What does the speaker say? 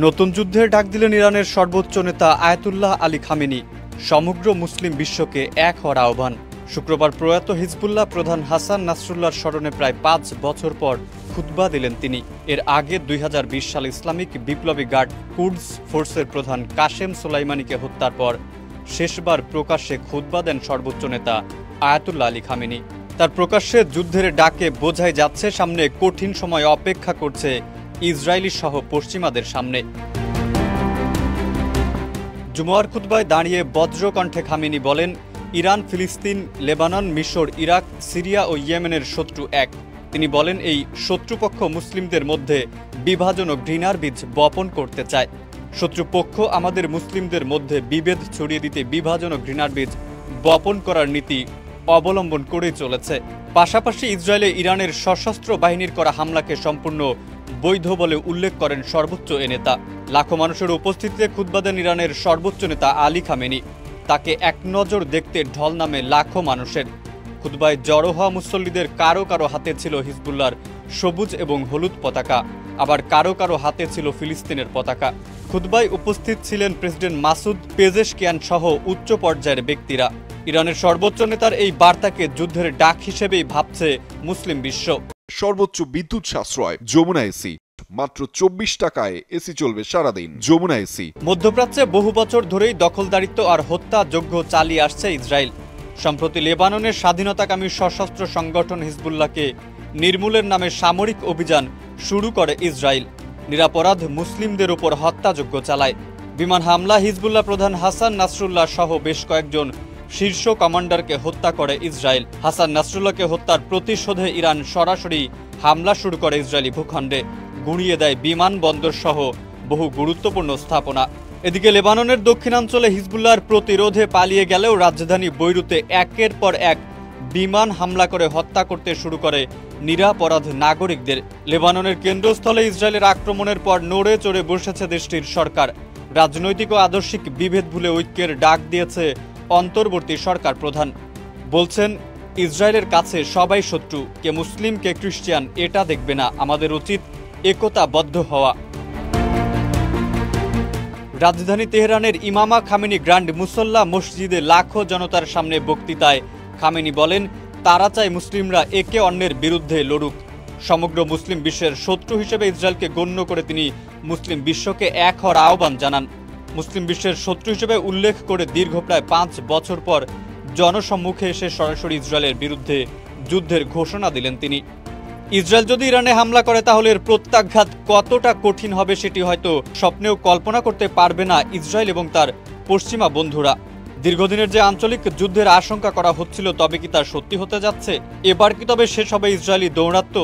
নতুন যুদ্ধের ডাক দিলেন ইরানের সর্বোচ্চ নেতা আয়াতুল্লাহ আলী খামেনি। সমগ্র মুসলিম বিশ্বকে এক হওয়ার আহ্বান। শুক্রবার প্রয়াত হিজবুল্লাহ প্রধান হাসান নাসরুল্লাহর স্মরণে প্রায় ৫ বছর পর খুতবা দিলেন তিনি। এর আগে ২০২০ সালে ইসলামিক বিপ্লবী গার্ড কুডস ফোর্সের প্রধান কাশেম সোলাইমানিকে হত্যার পর শেষবার প্রকাশ্যে খুতবা দেন সর্বোচ্চ নেতা আয়াতুল্লাহ আলী খামেনি। তার প্রকাশ্যে যুদ্ধের ডাকে বোঝাই যাচ্ছে সামনে কঠিন সময় অপেক্ষা করছে ইসরায়েলি সহ পশ্চিমাদের সামনে। জুমার খুতবায় দাঁড়িয়ে বজ্রকণ্ঠে খামেনি বলেন, ইরান, ফিলিস্তিন, লেবানন, মিশর, ইরাক, সিরিয়া ও ইয়েমেনের শত্রু এক। তিনি বলেন, এই শত্রুপক্ষ মুসলিমদের মধ্যে বিভাজন ও ঘৃণার বীজ বপন করতে চায়। শত্রুপক্ষ আমাদের মুসলিমদের মধ্যে বিভেদ ছড়িয়ে দিতে বিভাজন ও ঘৃণার বীজ বপন করার নীতি অবলম্বন করেই চলেছে। পাশাপাশি ইসরায়েলে ইরানের সশস্ত্র বাহিনীর করা হামলাকে সম্পূর্ণ বৈধ বলে উল্লেখ করেন সর্বোচ্চ এ নেতা। লাখো মানুষের উপস্থিতিতে খুতবা দেন ইরানের সর্বোচ্চ নেতা আলী খামেনি। তাকে এক নজর দেখতে ঢল নামে লাখো মানুষের। খুতবায় জড়ো হওয়া মুসল্লিদের কারো কারো হাতে ছিল হিজবুল্লাহর সবুজ এবং হলুদ পতাকা, আবার কারো কারো হাতে ছিল ফিলিস্তিনের পতাকা। খুতবায় উপস্থিত ছিলেন প্রেসিডেন্ট মাসুদ পেজেশকিয়ান সহ উচ্চ পর্যায়ের ব্যক্তিরা। ইরানের সর্বোচ্চ নেতার এই বার্তাকে যুদ্ধের ডাক হিসেবেই ভাবছে মুসলিম বিশ্ব। সর্বোচ্চ বিদ্যুৎ সাশ্রয় যমুনা এসি, মাত্র ২৪ টাকায় এসি চলবে সারাদিন। যমুনা এসি। মধ্যপ্রাচ্যে বহু বছর ধরেই দখলদারিত্ব আর হত্যাযজ্ঞ চালিয়ে আসছে ইসরায়েল। সম্প্রতি লেবাননের স্বাধীনতাকামী সশস্ত্র সংগঠন হিজবুল্লাহকে নির্মূলের নামে সামরিক অভিযান শুরু করে ইসরায়েল। নিরাপরাধ মুসলিমদের উপর হত্যাযজ্ঞ চালায়। বিমান হামলা হিজবুল্লাহ প্রধান হাসান নাসরুল্লাহ সহ বেশ কয়েকজন শীর্ষ কমান্ডারকে হত্যা করে ইসরায়েল। হাসান নাসরুল্লাহকে হত্যার প্রতিশোধে ইরান সরাসরি হামলা শুরু করে ইসরায়েলি ভূখণ্ডে, গুঁড়িয়ে দেয় বিমানবন্দর সহ বহু গুরুত্বপূর্ণ স্থাপনা। এদিকে লেবাননের দক্ষিণাঞ্চলে হিজবুল্লাহর প্রতিরোধে পালিয়ে গেলেও রাজধানী বৈরুতে একের পর এক বিমান হামলা করে হত্যা করতে শুরু করে নিরাপরাধ নাগরিকদের। লেবাননের কেন্দ্রস্থলে ইসরায়েলের আক্রমণের পর নড়ে চড়ে বসেছে দেশটির সরকার। রাজনৈতিক ও আদর্শিক বিভেদ ভুলে ঐক্যের ডাক দিয়েছে অন্তর্বর্তী সরকার প্রধান। বলছেন, ইসরায়েলের কাছে সবাই শত্রু, কে মুসলিম কে খ্রিস্টান এটা দেখবে না, আমাদের উচিত একতাবদ্ধ হওয়া। রাজধানী তেহরানের ইমামা খামেনি গ্র্যান্ড মুসল্লা মসজিদে লাখো জনতার সামনে বক্তৃতায় খামেনি বলেন, তারা চায় মুসলিমরা একে অন্যের বিরুদ্ধে লড়ুক। সমগ্র মুসলিম বিশ্বের শত্রু হিসেবে ইসরায়েলকে গণ্য করে তিনি মুসলিম বিশ্বকে এক হওয়ার আহ্বান জানান। মুসলিম বিশ্বের শত্রু হিসেবে উল্লেখ করে দীর্ঘ প্রায় ৫ বছর পর জনসম্মুখে এসে সরাসরি ইসরায়েলের বিরুদ্ধে যুদ্ধের ঘোষণা দিলেন তিনি। ইসরায়েল যদি ইরানে হামলা করে তাহলে এর প্রত্যাঘাত কতটা কঠিন হবে সেটি হয়তো স্বপ্নেও কল্পনা করতে পারবে না ইসরায়েল এবং তার পশ্চিমা বন্ধুরা। দীর্ঘদিনের যে আঞ্চলিক যুদ্ধের আশঙ্কা করা হচ্ছিল, তবে কি তা সত্যি হতে যাচ্ছে? এবার কি তবে শেষ হবে ইসরায়েলি দৌরাত্ম্য?